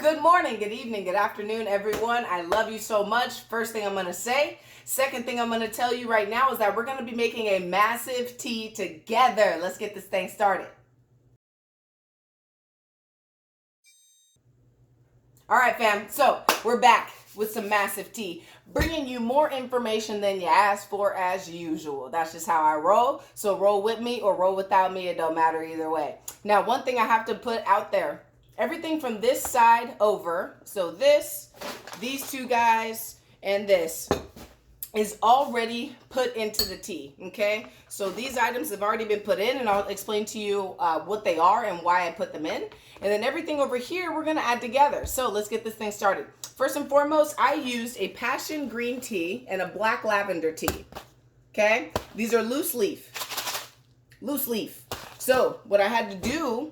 Good morning, good evening, good afternoon, everyone. I love you so much. First thing I'm going to say. Second thing I'm going to tell you right now is that we're going to be making a massive tea together. Let's get this thing started. All right, fam. So we're back with some massive tea, bringing you more information than you asked for as usual. That's just how I roll. So roll with me or roll without me. It don't matter either way. Now, one thing I have to put out there, everything from this side over, so this, these two guys, and this is already put into the tea, okay? So these items have already been put in, and I'll explain to you what they are and why I put them in. And then everything over here, we're gonna add together. So let's get this thing started. First and foremost, I used a passion green tea and a black lavender tea, okay? These are loose leaf. So what I had to do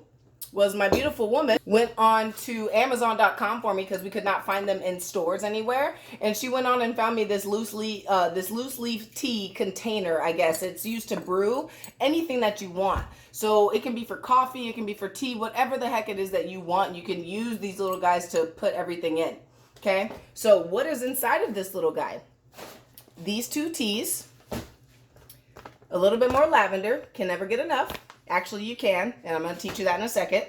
was my beautiful woman went on to Amazon.com for me because we could not find them in stores anywhere. And she went on and found me this loose leaf tea container, I guess. It's used to brew anything that you want. So it can be for coffee, it can be for tea, whatever the heck it is that you want. You can use these little guys to put everything in, okay? So what is inside of this little guy? These two teas, a little bit more lavender, can never get enough. Actually, you can, and I'm going to teach you that in a second.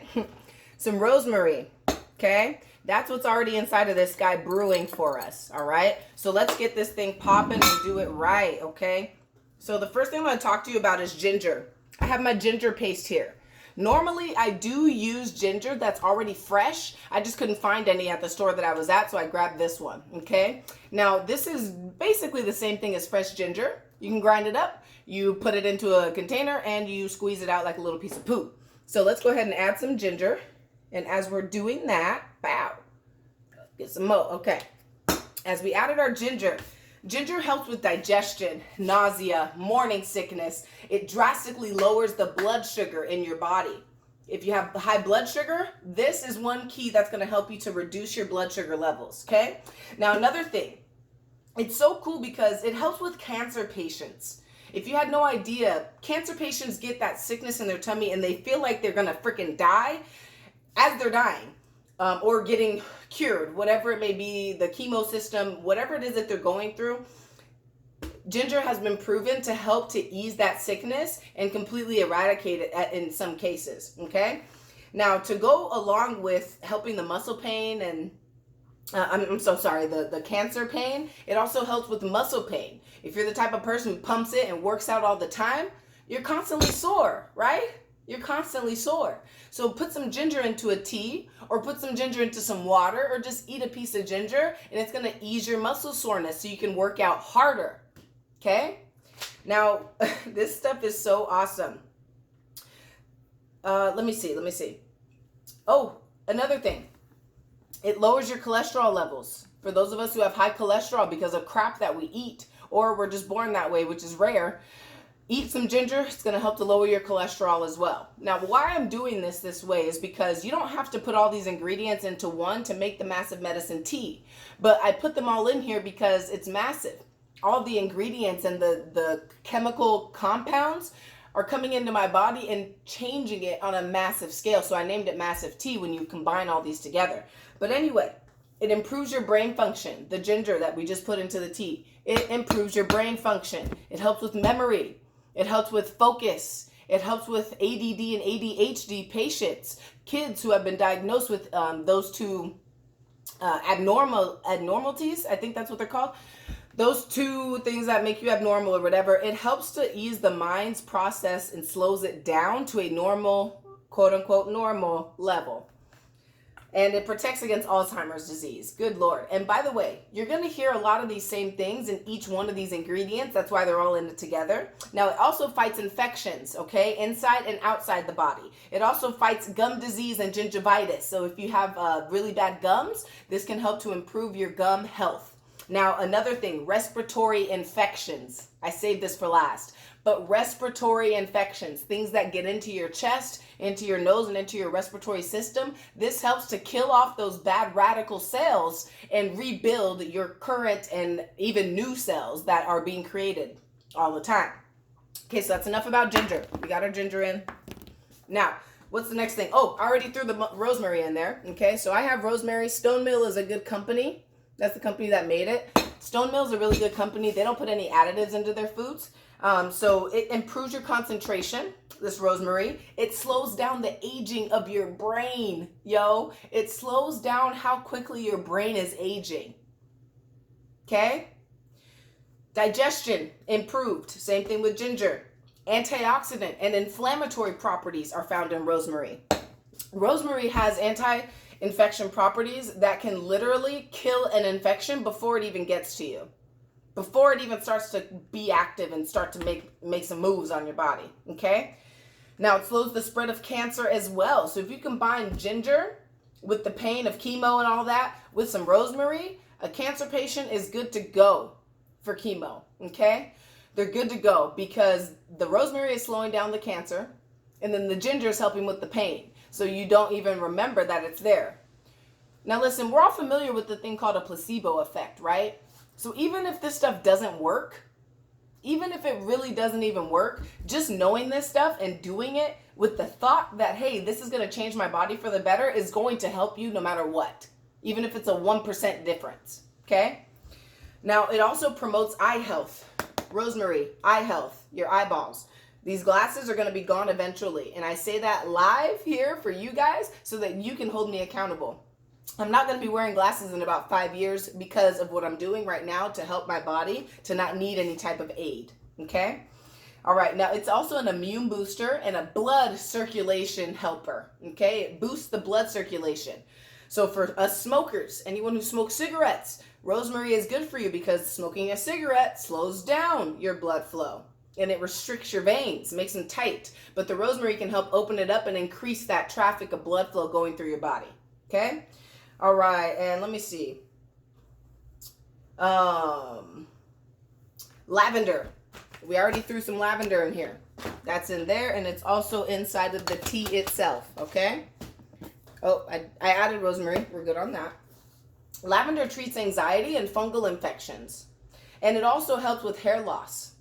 Some rosemary, okay? That's what's already inside of this guy brewing for us, all right? So let's get this thing popping and do it right, okay? So the first thing I'm going to talk to you about is ginger. I have my ginger paste here. Normally, I do use ginger that's already fresh. I just couldn't find any at the store that I was at, so I grabbed this one, okay? Now, this is basically the same thing as fresh ginger. You can grind it up, you put it into a container, and you squeeze it out like a little piece of poo. So let's go ahead and add some ginger. And as we're doing that, get some more, okay. As we added our ginger, ginger helps with digestion, nausea, morning sickness. It drastically lowers the blood sugar in your body. If you have high blood sugar, this is one key that's going to help you to reduce your blood sugar levels, okay? Now, another thing, it's so cool because it helps with cancer patients. If you had no idea, cancer patients get that sickness in their tummy and they feel like they're going to freaking die as they're dying. Or getting cured, whatever it may be, the chemo system, whatever it is that they're going through. Ginger has been proven to help to ease that sickness and completely eradicate it in some cases, okay? Now, to go along with helping the muscle pain and, I'm so sorry, the cancer pain, it also helps with muscle pain. If you're the type of person who pumps it and works out all the time, you're constantly sore, right? You're constantly sore. So put some ginger into a tea or put some ginger into some water or just eat a piece of ginger and it's going to ease your muscle soreness so you can work out harder. Okay? Now, this stuff is so awesome. Let me see. Oh, another thing. It lowers your cholesterol levels. For those of us who have high cholesterol because of crap that we eat or we're just born that way, which is rare, eat some ginger. It's going to help to lower your cholesterol as well. Now, why I'm doing this way is because you don't have to put all these ingredients into one to make the massive medicine tea. But I put them all in here because it's massive. All the ingredients and the chemical compounds are coming into my body and changing it on a massive scale. So I named it massive tea when you combine all these together. But anyway, it improves your brain function. The ginger that we just put into the tea, it improves your brain function. It helps with memory. It helps with focus. It helps with ADD and ADHD patients, kids who have been diagnosed with those two abnormalities. I think that's what they're called. Those two things that make you abnormal or whatever. It helps to ease the mind's process and slows it down to a normal, quote unquote, normal level. And it protects against Alzheimer's disease. Good Lord. And by the way, you're going to hear a lot of these same things in each one of these ingredients. That's why they're all in it together. Now, it also fights infections, okay, inside and outside the body. It also fights gum disease and gingivitis. So if you have really bad gums, this can help to improve your gum health. Now, another thing, respiratory infections. I saved this for last. But respiratory infections, things that get into your chest, into your nose, and into your respiratory system, this helps to kill off those bad radical cells and rebuild your current and even new cells that are being created all the time. Okay, so that's enough about ginger. We got our ginger in. Now, What's the next thing? Oh, I already threw the rosemary in there. Okay, so I have rosemary. Stone Mill is a good company. That's the company that made it. Stone Mill is a really good company. They don't put any additives into their foods. So it improves your concentration, this rosemary. It slows down the aging of your brain, yo. It slows down how quickly your brain is aging. Okay? Digestion improved. Same thing with ginger. Antioxidant and inflammatory properties are found in rosemary. Rosemary has anti-infection properties that can literally kill an infection before it even gets to you. Before it even starts to be active and start to make some moves on your body, okay? Now, it slows the spread of cancer as well. So if you combine ginger with the pain of chemo and all that with some rosemary, a cancer patient is good to go for chemo, okay? They're good to go because the rosemary is slowing down the cancer and then the ginger is helping with the pain. So you don't even remember that it's there. Now listen, we're all familiar with the thing called a placebo effect, right? So even if this stuff doesn't work, even if it really doesn't even work, just knowing this stuff and doing it with the thought that, hey, this is going to change my body for the better is going to help you no matter what, even if it's a 1% difference, okay? Now, it also promotes eye health. Rosemary, eye health, your eyeballs. These glasses are going to be gone eventually, and I say that live here for you guys so that you can hold me accountable. I'm not going to be wearing glasses in about 5 years because of what I'm doing right now to help my body to not need any type of aid, okay? All right, now it's also an immune booster and a blood circulation helper, okay? It boosts the blood circulation. So for us smokers, anyone who smokes cigarettes, rosemary is good for you because smoking a cigarette slows down your blood flow and it restricts your veins, makes them tight. But the rosemary can help open it up and increase that traffic of blood flow going through your body, okay? All right, and let me see. Lavender. We already threw some lavender in here. That's in there, and it's also inside of the tea itself, okay? Oh, I added rosemary. We're good on that. Lavender treats anxiety and fungal infections, and it also helps with hair loss.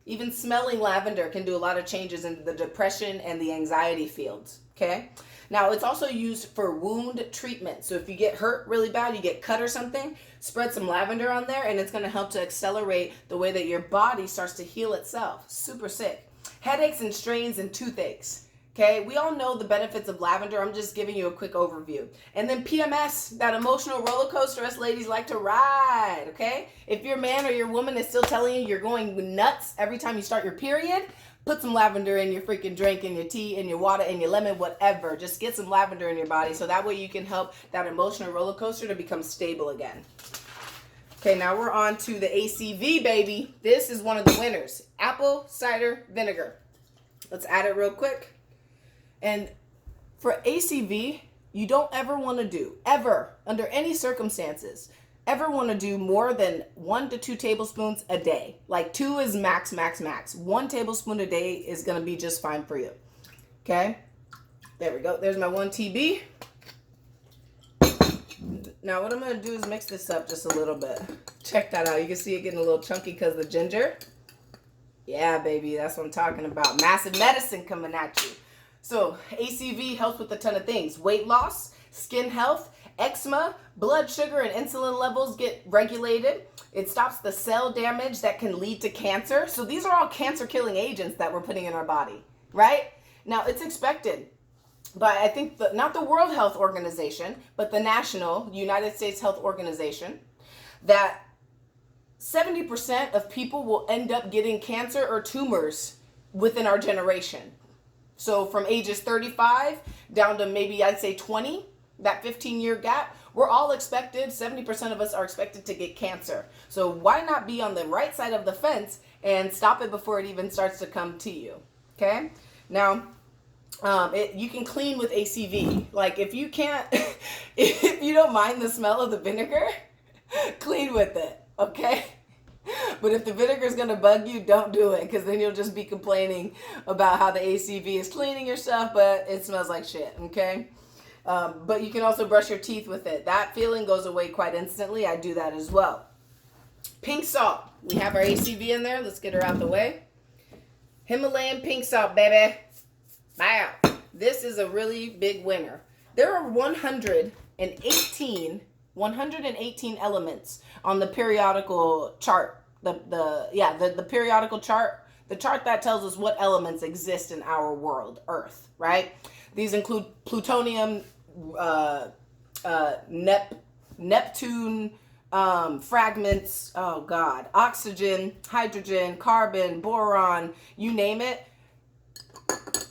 Even smelling lavender can do a lot of changes in the depression and the anxiety fields, okay? Now, it's also used for wound treatment. So if you get hurt really bad, you get cut or something, spread some lavender on there, and it's going to help to accelerate the way that your body starts to heal itself. Super sick. Headaches and strains and toothaches. Okay, we all know the benefits of lavender. I'm just giving you a quick overview. And then PMS, that emotional roller coaster us ladies like to ride, okay? If your man or your woman is still telling you you're going nuts every time you start your period, put some lavender in your freaking drink, in your tea, in your water, in your lemon, whatever. Just get some lavender in your body so that way you can help that emotional roller coaster to become stable again. Okay, now we're on to the ACV, baby. This is one of the winners. Apple cider vinegar. Let's add it real quick. And for ACV, you don't ever want to do, ever, under any circumstances, ever want to do more than 1 to 2 tablespoons a day. Like 2 is max, max, max. 1 tablespoon a day is going to be just fine for you. Okay? There we go. There's my 1 TB. Now what I'm going to do is mix this up just a little bit. Check that out. You can see it getting a little chunky because of the ginger. Yeah, baby. That's what I'm talking about. Massive medicine coming at you. So ACV helps with a ton of things. Weight loss, skin health, eczema, blood sugar and insulin levels get regulated. It stops the cell damage that can lead to cancer. So these are all cancer killing agents that we're putting in our body, right? Now it's expected, but I think not the World Health Organization, but the National United States Health Organization, that 70% of people will end up getting cancer or tumors within our generation. So from ages 35 down to maybe I'd say 20, that 15-year gap, we're all expected, 70% of us are expected to get cancer. So why not be on the right side of the fence and stop it before it even starts to come to you, okay? Now, you can clean with ACV. Like if you can't, if you don't mind the smell of the vinegar, clean with it, okay? But if the vinegar is going to bug you, don't do it, because then you'll just be complaining about how the ACV is cleaning your stuff, but it smells like shit, okay? But you can also brush your teeth with it. That feeling goes away quite instantly. I do that as well. Pink salt. We have our ACV in there. Let's get her out the way. Himalayan pink salt, baby. Bow. this is a really big winner. There are 118 elements on the periodical chart. The periodical chart, the chart that tells us what elements exist in our world, Earth, right? These include plutonium, Neptune, fragments, oh God, oxygen, hydrogen, carbon, boron, you name it.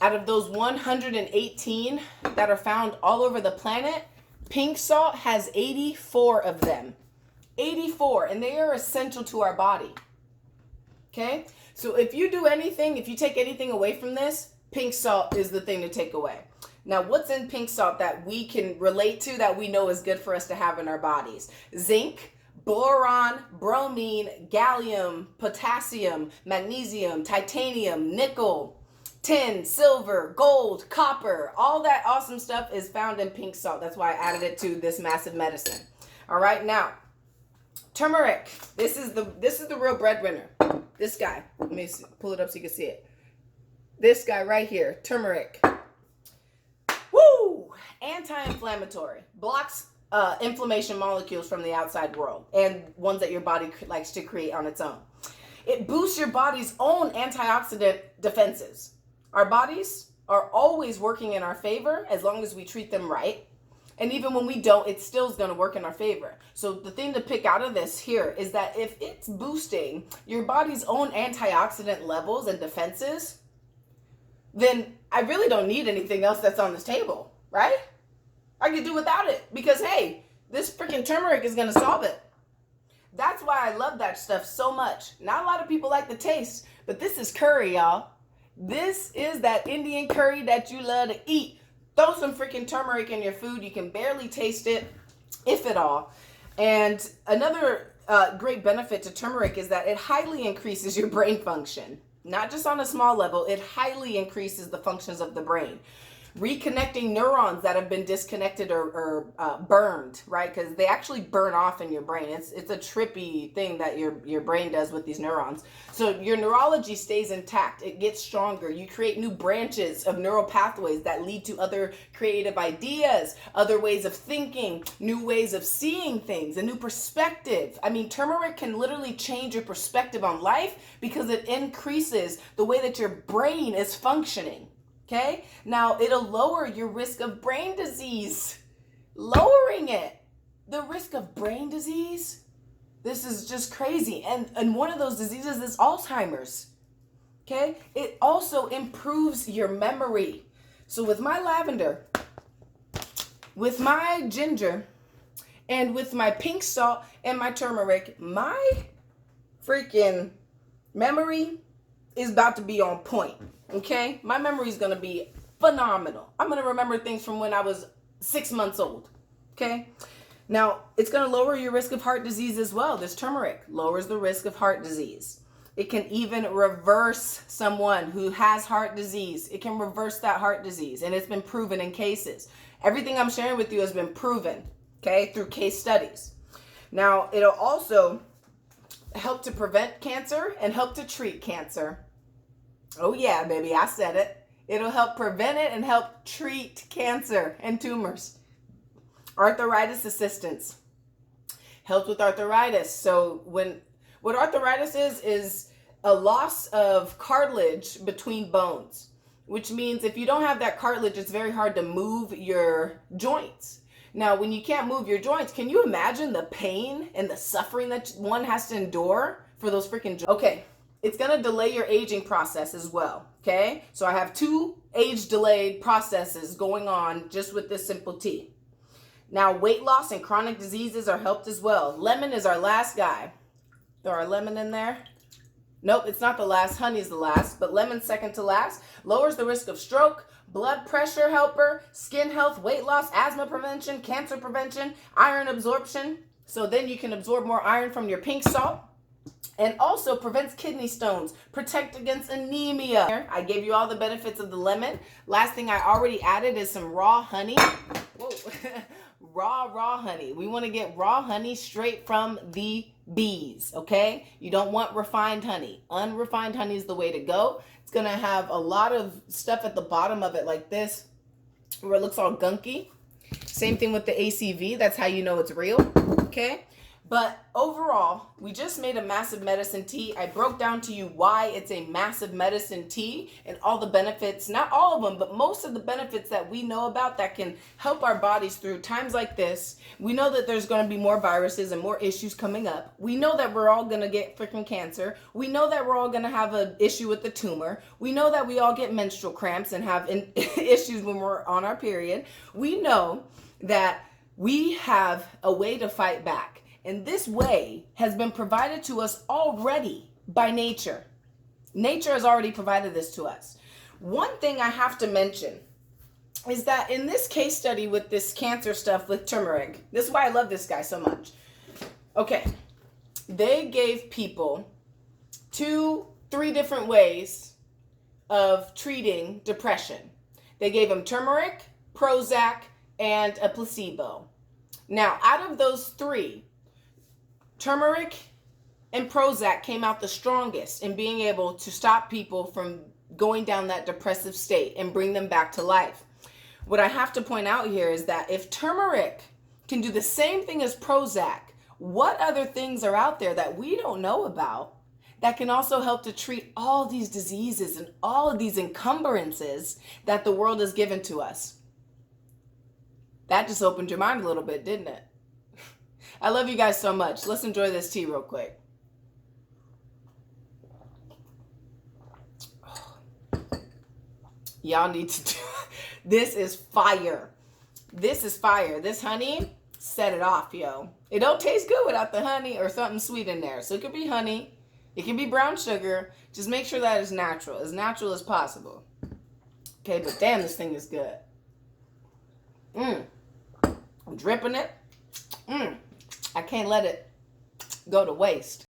Out of those 118 that are found all over the planet, pink salt has 84 of them. 84, and they are essential to our body. Okay? So if you do anything, if you take anything away from this, pink salt is the thing to take away. Now, what's in pink salt that we can relate to, that we know is good for us to have in our bodies? Zinc, boron, bromine, gallium, potassium, magnesium, titanium, nickel, tin, silver, gold, copper, all that awesome stuff is found in pink salt. That's why I added it to this massive medicine. All right, now, turmeric. This is the real breadwinner. This guy. Let me pull it up so you can see it. This guy right here, turmeric. Woo! Anti-inflammatory. Blocks inflammation molecules from the outside world and ones that your body likes to create on its own. It boosts your body's own antioxidant defenses. Our bodies are always working in our favor as long as we treat them right. And even when we don't, it still is going to work in our favor. So the thing to pick out of this here is that if it's boosting your body's own antioxidant levels and defenses, then I really don't need anything else that's on this table, right? I could do without it because, hey, this freaking turmeric is going to solve it. That's why I love that stuff so much. Not a lot of people like the taste, but this is curry, y'all. This is that Indian curry that you love to eat. Throw some freaking turmeric in your food. You can barely taste it, if at all. And another great benefit to turmeric is that it highly increases your brain function. Not just on a small level, it highly increases the functions of the brain. Reconnecting neurons that have been disconnected or burned, right? Because they actually burn off in your brain. It's a trippy thing that your brain does with these neurons. So your neurology stays intact. It gets stronger. You create new branches of neural pathways that lead to other creative ideas, other ways of thinking, new ways of seeing things, a new perspective. I mean, turmeric can literally change your perspective on life because it increases the way that your brain is functioning. Okay, now it'll lower your risk of brain disease. Lowering it. The risk of brain disease. This is just crazy. And one of those diseases is Alzheimer's. Okay, it also improves your memory. So with my lavender, with my ginger, and with my pink salt and my turmeric, my freaking memory is about to be on point. Okay, my memory is going to be phenomenal. I'm going to remember things from when I was 6 months old. Okay, now it's going to lower your risk of heart disease as well. This turmeric lowers the risk of heart disease. It can even reverse someone who has heart disease. It can reverse that heart disease, and it's been proven in cases. Everything I'm sharing with you has been proven, okay, through case studies. Now, it'll also help to prevent cancer and help to treat cancer. Oh yeah, baby, I said it. It'll help prevent it and help treat cancer and tumors. Arthritis assistance. Helps with arthritis. So what arthritis is a loss of cartilage between bones, which means if you don't have that cartilage, it's very hard to move your joints. Now, when you can't move your joints, can you imagine the pain and the suffering that one has to endure for those freaking joints? Okay. It's going to delay your aging process as well, okay? So I have 2 age-delayed processes going on just with this simple tea. Now, weight loss and chronic diseases are helped as well. Lemon is our last guy. Throw our lemon in there. Nope, it's not the last. Honey is the last, but lemon's second to last. Lowers the risk of stroke, blood pressure helper, skin health, weight loss, asthma prevention, cancer prevention, iron absorption. So then you can absorb more iron from your pink salt. And also prevents kidney stones, protect against anemia. I gave you all the benefits of the lemon. Last thing I already added is some raw honey. Whoa. raw honey. We want to get raw honey straight from the bees, okay? You don't want refined honey. Unrefined honey is the way to go. It's going to have a lot of stuff at the bottom of it like this. where it looks all gunky. Same thing with the ACV. That's how you know it's real. Okay. But overall, we just made a massive medicine tea. I broke down to you why it's a massive medicine tea and all the benefits, not all of them, but most of the benefits that we know about that can help our bodies through times like this. We know that there's going to be more viruses and more issues coming up. We know that we're all going to get freaking cancer. We know that we're all going to have an issue with the tumor. We know that we all get menstrual cramps and have issues when we're on our period. We know that we have a way to fight back. And this way has been provided to us already by nature. Nature has already provided this to us. One thing I have to mention is that in this case study with this cancer stuff with turmeric, this is why I love this guy so much. Okay, they gave people 3 different ways of treating depression. They gave them turmeric, Prozac, and a placebo. Now, out of those 3, turmeric and Prozac came out the strongest in being able to stop people from going down that depressive state and bring them back to life. What I have to point out here is that if turmeric can do the same thing as Prozac, what other things are out there that we don't know about that can also help to treat all these diseases and all of these encumbrances that the world has given to us? That just opened your mind a little bit, didn't it? I love you guys so much. Let's enjoy this tea real quick. Y'all need to do this. Is fire. This is fire. This honey set it off, yo. It don't taste good without the honey or something sweet in there. So it could be honey. It can be brown sugar. Just make sure that it's natural as possible. Okay, but damn, this thing is good. I'm dripping it. I can't let it go to waste.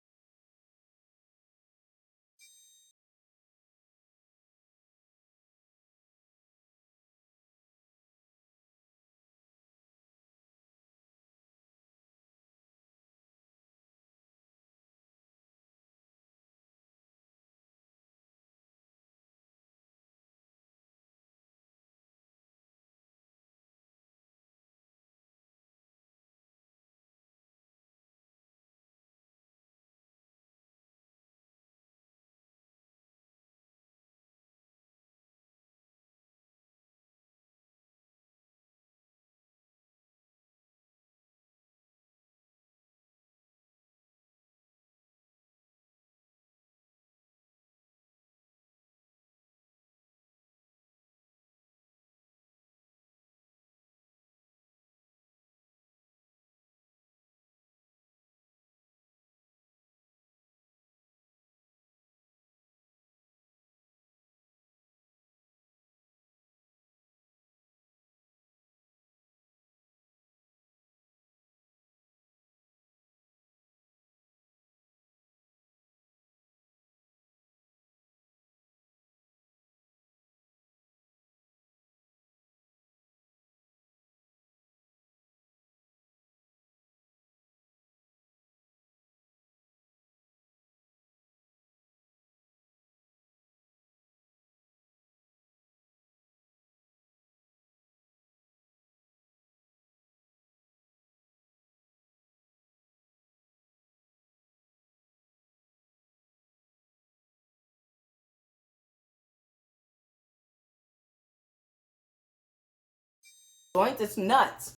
Joint, it's nuts.